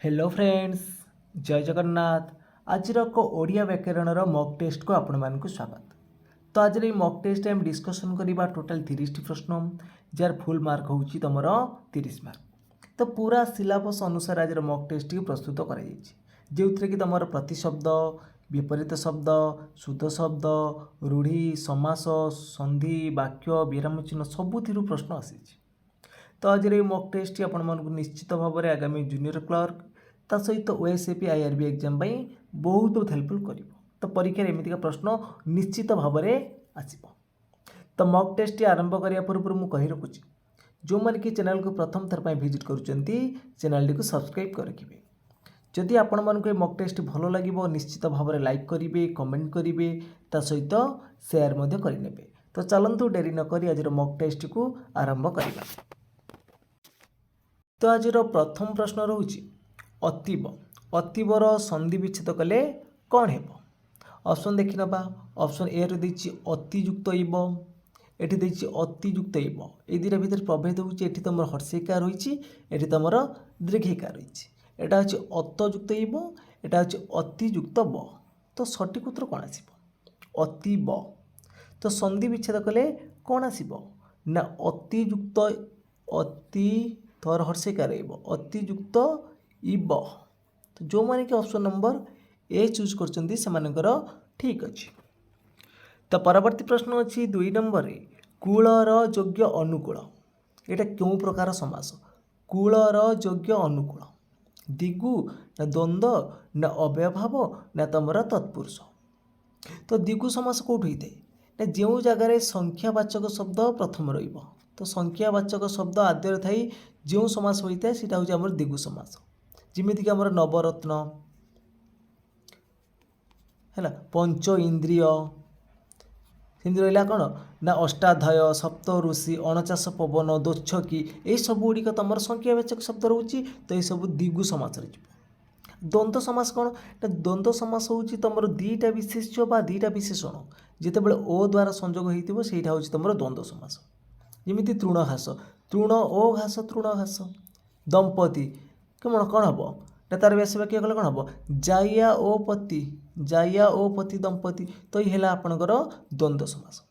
Hello friends, जय जगन्नाथ। आज ओडिया व्याकरणर मक टेस्ट को आपण मानक स्वागत। तो आज मक टेस्ट आम डिस्कसन करवा टोटाल 30 प्रश्न जार फुल मार्क होची तुमर 30 मार्क। तो पूरा सिलेबस अनुसार आज मक टेस्ट की प्रस्तुत कराई जो कि तुम प्रतिशब्द, विपरीत शब्द, शुद्ध शब्द, रूढ़ी, समास, संधि, वाक्य, विराम चिन्ह सबुथिरु प्रश्न आसी। तो आज मक टेस्ट आपण मानक निश्चित भाव में आगामी जूनियर क्लर्क ता सहित ओएसएपी आईआरबी एग्जाम बहुत हेल्पफुल कर। तो परीक्षा एमतीका प्रश्न निश्चित भाव में आसब। तो मक टेस्ट आरंभ करने पूर्व मुझे कही रखुच्छी जो मैंने कि चैनल को प्रथम थर पर विजिट करुँच चैनल को सब्सक्राइब कर रखिए। जदि आपण मानक मक टेस्ट भल लगे निश्चित भाव में लाइक करेंगे, कमेंट करेंगे, ता सहित शेयर करेंगे। तो चलतु डेरी नक आज मक टेस्ट को आरंभ करवा। तो आज प्रथम प्रश्न रोचे अतीब। अतीबर संधि विच्छेद कले कौन है? ऑप्शन देखि नबा। ऑप्शन ए रे देछि अतियुक्त इब, एठी देछि अतियुक्त इब। ए दुटा भितर प्रभेद होछि एठी तमर हर्षिका रहिछि, एठी तमर दीर्घिका रहिछि। एटा होछि अतयुक्त इब, एटा होछि अतियुक्त ब। तो सठिक उत्तर कोन आसीबो? अतीब। तो संधि विच्छेद कले कौन आसीबो ना अतियुक्त अति थर हर्षिका रहिबो अतियुक्त इब। तो जो माने कि ऑप्शन नंबर ए चूज करछन्ती सेमानकर ठीक अछि। तो परवर्ती प्रश्न अछि 2 नंबर रे कूलर योग्य अनुकूल। एटा क्यों प्रकार समास? कूलर योग्य अनुकूल दिगु ना द्वंद्व ना अव्ययभाव ना तमरा तत्पुरुष। तो दिगु समास कोठी होइते ना जो जगार संख्यावाचक शब्द प्रथम रहिबो। तो संख्यावाचक शब्द आद्य थाई जो समास होइते सेटा होछि हमर दिगु समास। जिमिति कि हमर नवरत्न है पंच इंद्रिय हिंदी रहा कौन ना अष्टाध्याय, सप्त ऋषि, 49 पवन, दोच्छकी ये सब गुड़िक तुम संख्यावाचक शब्द रोचे। तो ये सब दिगु समास द्वंद्व समास कौन ना द्वंद्व समास हूँ तुम दीटा विशेष्य बा दीटा विशेषण जितेबाला ओ द्वारा संजोग होता है हूँ तुम द्वंद्व समास। जमी तृणघास तृण ओ घास तृण घास। दंपति कौन कौन हम ना तार व्यास वाक्य कले कौन हम जाया ओ पति दंपति। तो ये है आपणकर द्वंद्व समास।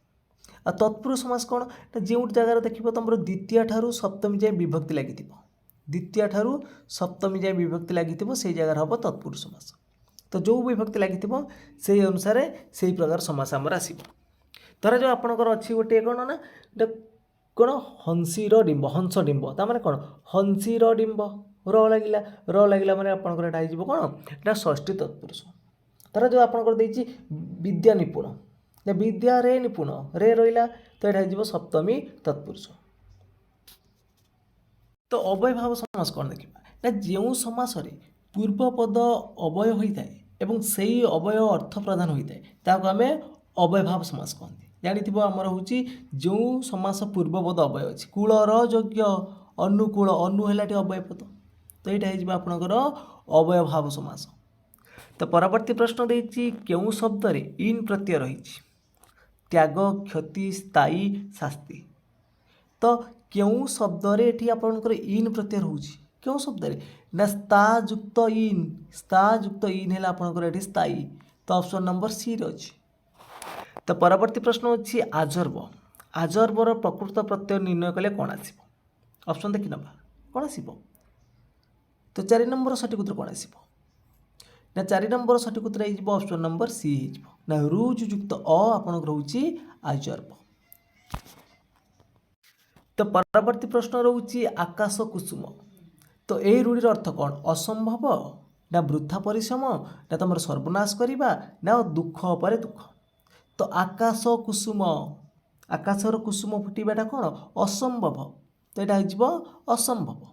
आ तत्पुरुष समास कौन ना जो जगार देखो तुम द्वितीय ठारू सप्तमी जाए विभक्ति लगी द्वितीय ठारू सप्तमी जाए विभक्ति लगी से जगार हम तत्पुरुष समास। तो जो विभक्ति लगी से अनुसार से प्रकार समास आमर आसो। धर जो आपणकर अच्छी गोटे कौन ना कौन हंसीर डिंब हंस डिंब तार कौन हंसीर डिंब र लगिला माने आपणकर एटा हो कौन ना षष्ठी तत्पुरुष। धर जो आपणकर देछि विद्या निपुण ना विद्या रे निपुण रे रहिला तो एटा हो सप्तमी तत्पुरुष। तो अव्ययभाव समास कौन देखा ना जो समास पूर्वपद अव्यय होता है एवं से अव्यय अर्थ प्रदान होता है ताको आम अव्ययभाव समास कहते। जानी आमर हूँ जो समास पूर्वपद अव्यय अच्छी कूलर योग्य अनुकूल अनु है अव्ययपद। तो यहाँ आपणकर अव्ययभाव समास। तो परवर्ती प्रश्न देछि क्यों शब्द रे इन प्रत्यय रही त्याग, क्षति, स्थायी, शास्ति। तो क्यों शब्द रे एठी आपणकर इन प्रत्यय रोचे क्यों शब्द रे ना स्तायुक्त इन है आपणकर एठी स्थायी। तो ऑप्शन नंबर सी रे अछि। तो परवर्ती प्रश्न अच्छी आजर्व। आजर्वर प्रकृत प्रत्यय निर्णय कले कौन आसो? ऑप्शन देखि नबा कौन आसो। तो 4 नंबर सठिक उत्तर कौन आसो ना 4 नंबर सठिक उत्तर हो ऑप्शन नंबर सी हो ना रुज युक्त अ आपणकर होची आजर्व। तो परवर्ती प्रश्न रोचे आकाश कुसुम। तो यही रूढ़िर अर्थ कौन? असंभव ना वृथा परिश्रम ना तुम सर्वनाश करवा ना दुख पर दुख। तो आकाश कुसुम आकाशर कुसुम फुटवाटा कौन असंभव। तो यहाँ हो असंभव।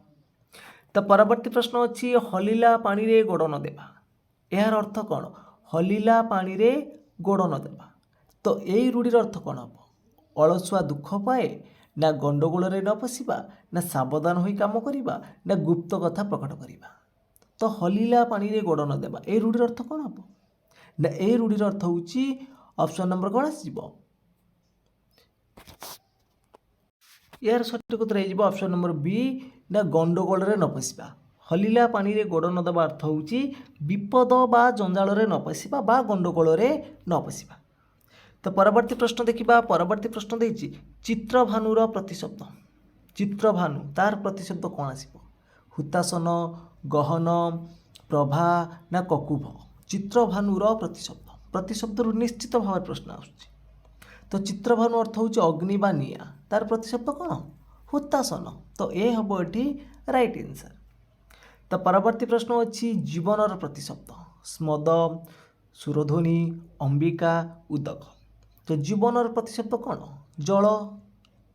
तो परवर्ती प्रश्न अच्छी हलिला पानी रे गोड़ न देवा। यार अर्थ कौन? हलिला पानी रे गोड़ न देवा। तो यही रूढ़िर अर्थ कौन हम? अलसुआ दुख पाए ना गंडगोल रे न पशिबा ना सावधान होई काम करिबा ना गुप्त कथा प्रकट करिबा। तो हलिला पानी रे गोड़ न देवा ए रूढ़िर अर्थ कौन हम ना ए रूढ़िर अर्थ होची ऑप्शन नंबर कौन आसीबो यार सठिक उत्तर हो ऑप्शन नंबर बी ना गंडगोल रे न पशिबा। हलिला पानी रे गोड़ न देवा अर्थ होउची विपद बा जंजाल रे न पशिबा बा गंडगोल रे न पशिबा। तो परवर्ती प्रश्न देखिबा। परवर्ती प्रश्न देइची चित्रभानुर प्रतिशब्द। चित्रभानु तार प्रतिशब्द कौन आसिबो? हुतासन, गहन, प्रभा ना ककुभ? चित्रभानुर प्रतिशब्द। प्रतिशब्द निश्चित भाव प्रश्न आସୁଛି। तो चित्रभानु अर्थ होउची अग्नि बा निया, तार प्रतिशब्द कौन? हुतासन। तो ए हम ये राइट आंसर। तो परवर्ती प्रश्न अच्छी जीवनर प्रतिशब्द। स्मद, सुरध्वनि, अंबिका, उदक। तो जीवनर प्रतिशब्द कौन? जल,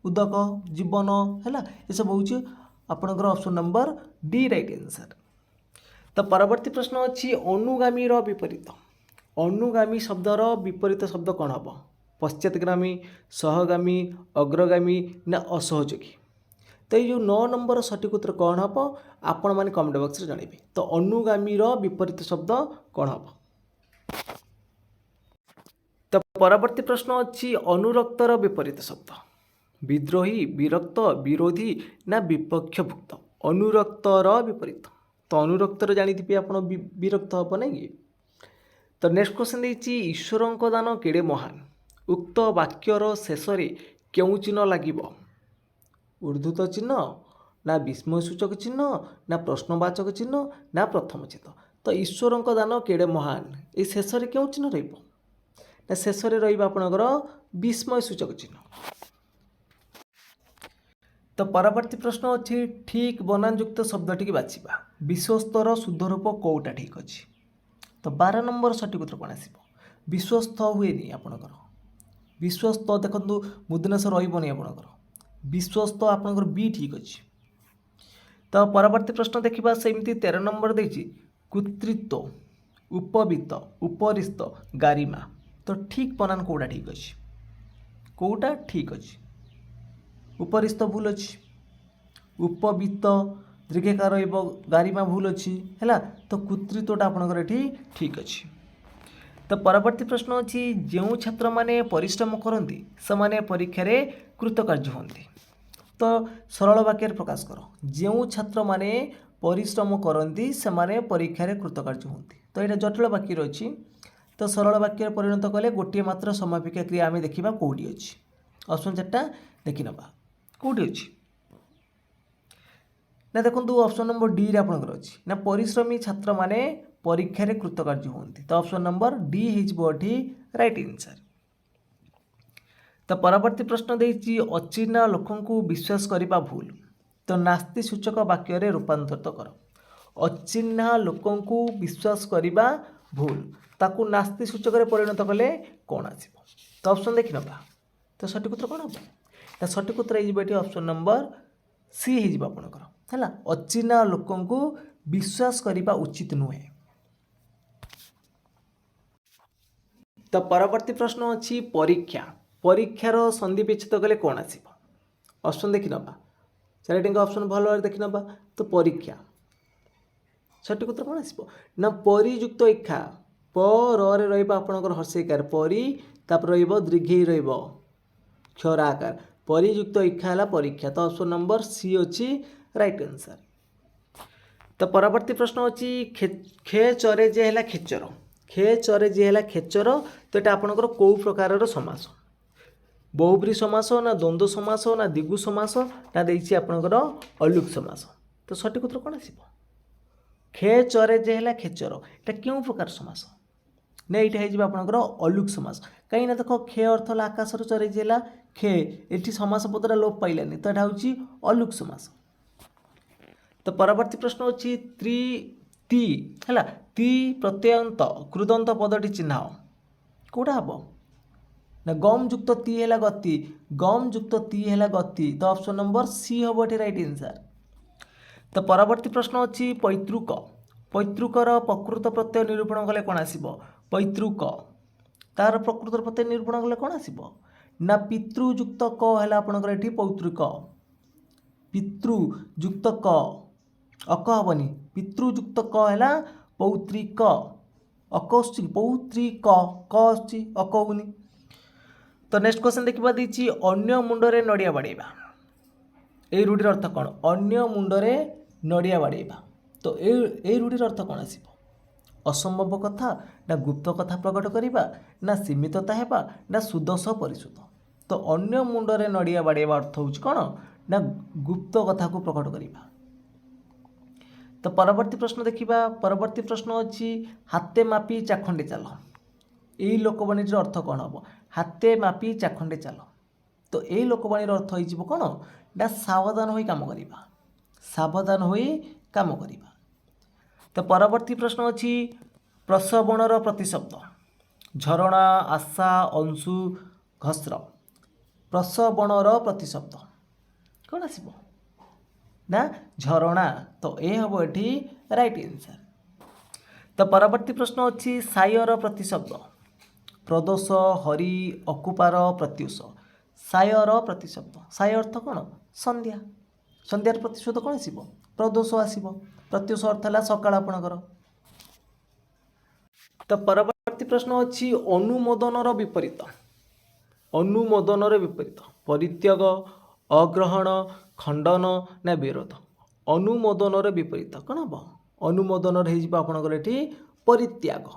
उदक, जीवन है ये सब हूँ आपणकर option number D right answer. तो परवर्ती प्रश्न अच्छी अनुगामी विपरीत। अनुगामी शब्दर विपरीत शब्द कौन हम? पश्चातगामी, सहगामी, अग्रगामी ना असहयोगी? तो ये 9 नंबर सठिक उत्तर कौन हम आपण मैंने कमेंट बॉक्स में जनइबे। तो अनुगामी विपरीत शब्द कौन हम? तो परवर्ती प्रश्न अच्छी अनुरक्तर विपरीत शब्द। विद्रोही, विरक्त, विरोधी ना विपक्षभुक्त? अनुरक्तर विपरीत। तो अनुरक्तर जानी आप विरक्त हम ना कि। तो नेक्स्ट क्वेश्चन देती ईश्वर दान केड़े महान? उक्त वाक्यर शेष क्यों चिन्ह लगे? ऊर्ध्वत चिन्ह ना विस्मय सूचक चिन्ह ना प्रश्नवाचक चिन्ह ना प्रथम चिन्ह? तो ईश्वर दान केड़े महान ये शेष क्यों चिन्ह ना शेष आपणकर विस्मय सूचक चिन्ह। तो परवर्ती प्रश्न अच्छी ठीक बनानयुक्त शब्दटी की बाछिबा। विश्वस्तर शुद्ध रूप कौटा ठीक अच्छी? तो 12 नंबर सठिक उत्तर कौन आसिबो? विश्वस्त हुए आपणकर विश्वस्त देखु मुदनेश रही आपणकर विश्वस्त आपणकर बी ठीक अच्छी। तो परवर्ती प्रश्न देखा सेमती 13 नंबर देखिए कृत्रित्व, उपवित्त, उपरिस्त, गारिमा। तो ठीक बनान कौटा ठीक अच्छी? कौटा ठीक अच्छी? उपरिस्त भूल अच्छी, उपवित्त दीर्घकार गारिमा भूल अच्छी है। तो कृत्रित्वटा आपणकर ये ठीक अच्छी। तो परवर्ती प्रश्न अच्छी जो छात्र माने परिश्रम करती से परीक्षा कृतकार्य होती? तो सरल वाक्य प्रकाश कर। जो छात्र माने परिश्रम करती से परीक्षा कृतकार्य होती? तो यहाँ जटिल वाक्य अच्छी। तो सरल वाक्य परिणत कले गोटे मात्र समापिका क्रिया आम देखा कौटी अच्छी? ऑप्शन 4टा देखी नवा कौटी अच्छी ना। देखो ऑप्शन नंबर डी रे आपनकर अच्छी ना परिश्रमी छात्र माने परीक्षा कृतकार्य होती? तो ऑप्शन नंबर डी होठी राइट आंसर। तो परवर्ती प्रश्न देती अचिन्हा लोकों को विश्वास करने भूल? तो नास्ति सूचक वाक्य रूपांतरित कर। अचिन्हा लोकों को विश्वास करने भूल ताकू नास्ति सूचक परिणत कले कौन आसिबो? तो ऑप्शन देखि नबा। तो सठिक उत्तर कौन हम? सठिक उत्तर ये ऑप्शन नंबर सी हो आपणकर है। अचिन्हा लोकों को विश्वास करने उचित नुहे। तो परवर्ती प्रश्न अच्छी परीक्षा। परीक्षार संधि विच्छेद कले कौन आसिबो? ऑप्शन देखि नबा। चारिटा ऑप्शन भल भाव देखि नबा। तो परीक्षा सठिक उत्तर कौन आसिबो ना परियुक्त इच्छा पर आपणकर हर्षेकार परी तापर दीर्घई क्षरा आकार परियुक्त इच्छा है परीक्षा। तो ऑप्शन नंबर सी अच्छी राइट आंसर। तो परवर्ती प्रश्न अच्छी खे चरे जे है खेचर। खे चरे जे है खेचर। तो ये आपणकर कौ प्रकार समास? बहुब्री समास ना द्वंद्व समास ना दिगु समास ना देछि आपणकर अलुक समास? तो सठिक उत्तर कौन आसिबो? खे चरे जे है खेचर ये क्यों प्रकार समास ना? ये आपणकर अलुक समास। कहीं देख खे अर्थ है आकाशर चरे जे है खे ये समास पदटा लोप पाइलानी। तो यहाँ हूँ अलुक समास। तो परवर्ती प्रश्न अच्छी ती है ती प्रत्ययंत कृदंत पदटी चिन्ह कौटा हम ना? गम युक्त ती है गति। गम युक्त ती है गति। तो ऑप्शन नंबर सी हम ये राइट आंसर। तो परवर्ती प्रश्न अच्छी पैतृक। पैतृकर प्रकृत प्रत्यय निरूपण कले कौन आसिबो? पैतृक तार प्रकृत प्रत्यय निरूपण कले कौन आसिबो ना? पितृयुक्त क है आपणकर ये पौतृक। पितृयुक्त क अक हेनी। पितृयुक्त क है पौत्रिक। अक पौत्रिक क अक होनी। तो नेक्स्ट क्वेश्चन देखा देती अन्य मुंडरे नड़िया बाड़ेबा। ये रूढ़िर अर्थ कौन? अन्य मुंडरे नड़िया बाड़ेबा। तो ए रूढ़िर अर्थ कौन आसिब असंभव कथा ना गुप्त कथा प्रकट करवा ना सीमितता हेबा ना सुद सह परिशोध तो अन्य मुंडरे नड़िया बाड़ेवा अर्थ हूँ कौन ना गुप्त कथा को प्रकट करवा। तो परवर्ती प्रश्न देखिबा परवर्ती प्रश्न अच्छी हाथे मापी चाखंडे चाल यही लोकवाणीर अर्थ कौन हम हाथे मापी चाखंडे चाल तो यही लोकवाणीर अर्थ हो कौन ना सावधान हो काम करवा सावधान हो काम करवा। तो परवर्ती प्रश्न अच्छी प्रसवणर प्रतिशब्द झरणा आशा अंशु घस्र प्रसवणर प्रतिशब्द कौन आसिब ना झरणा तो ये हम ये राइट आंसर। तो परवर्ती प्रश्न अच्छी सायर प्रतिशब्द प्रदोष हरि अकुपार प्रत्युष सायर प्रतिशब्द साय अर्थ कौन संध्या संध्यार प्रतिशब्द कौन आसिब प्रदोष आसिब प्रत्युष अर्थ है सकाळ आपणकर। तो परवर्ती प्रश्न अच्छी अनुमोदनर विपरीत अनुमोदनर विपरीत परित्याग अग्रहण खंडन ना विरोध अनुमोदनर विपरीत कौन हम अनुमोदन होकर ये परित्याग।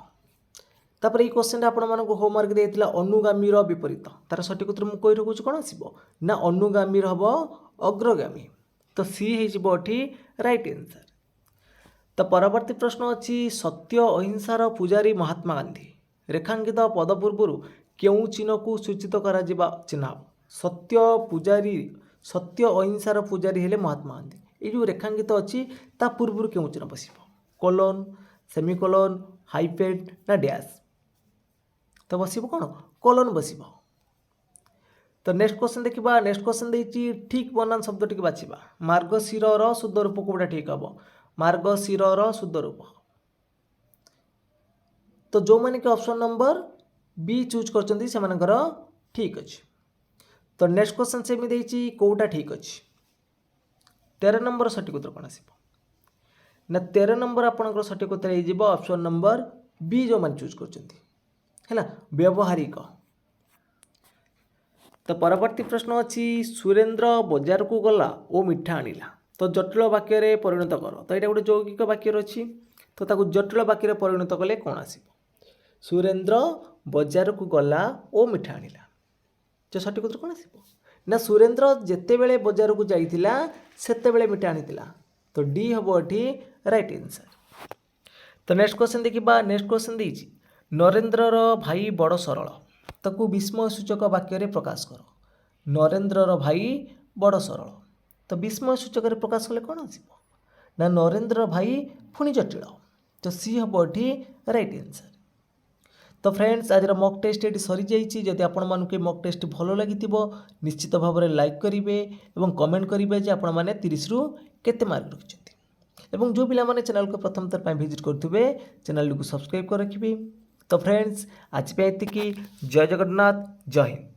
तापर ये क्वेश्चन आपण मानक होमवर्क देता अनुगामीर विपरीत तार सठिक उत्तर मुझे कही रखुच्छी कौन आसिब ना अनुगामीर हम अग्रगामी तो सी हो राइट आंसर। तो परवर्ती प्रश्न अच्छी सत्य अहिंसार पूजारी महात्मा गांधी रेखांकित पद पूर्व क्यों चिन्ह को सूचित करा चिन्ह सत्य अहिंसार पूजारी हेले महात्मा गांधी ये जो रेखांकित अच्छी ता पूर्व क्यों चिन्ह बस कोलोन सेमिकोलोन हाइफेन ना डैश तो बस कौन कोलोन बस। तो नेक्स्ट क्वेश्चन देखा नेक्स्ट क्वेश्चन देखिए ठीक बनान शब्द टी बाछा मार्गशीर शुद्ध रूप कौटा ठीक हम मार्गशीर शुद्ध रूप तो जो मैंने कि ऑप्शन नंबर बी चूज कर ठीक अच्छे। तो नेक्स्ट क्वेश्चन से मुझे कौटा ठीक अच्छे 13 नंबर सठिक उत्तर कौन आसिब ना 13 नंबर आपंकर सठिक उत्तर हो ऑप्शन नंबर बी जो मैंने चूज कर व्यवहारिक। तो परवर्ती प्रश्न अच्छी सुरेंद्र बजार को गला ओ मिठा आनिला तो जटिल वाक्य परिणत कर तो यहाँ गोटे यौगिक वाक्य अच्छी तो ताकू जटिल वाक्य परिणत कले कौन आसिब सुरेंद्र बजार को गला ओ मिठा आनिला जो सठिक उत्तर कौन आसिब ना सुरेंद्र जेतेबेले बजार को जाइथिला सेतेबेले मिठा आनिथिला तो डी हम ये राइट आंसर। तो नेक्स्ट क्वेश्चन देखिबा नेक्स्ट क्वेश्चन देछि नरेंद्रर भाई बड़ सरल ताकू विस्मय सूचक वाक्य प्रकाश कर नरेंद्रर भाई बड़ सरल तो विस्मय सूचक प्रकाश कले कौन आसिब ना नरेंद्र भाई पुणी जटिल तो सी हम ये राइट आंसर। तो फ्रेंड्स आज मॉक टेस्ट ये सरी जाइए जदि आपण मानक मॉक टेस्ट भल लगी निश्चित भाव में लाइक करेंगे और कमेंट करेंगे जे आपण मैंने 30 रु केते मार्क रखिंट और जो पिला चैनल को प्रथम थर विजिट करुवे चैनल को सब्सक्राइब कर रखिए। तो फ्रेंड्स आज पे एतिकी जय जगन्नाथ जय हिंद।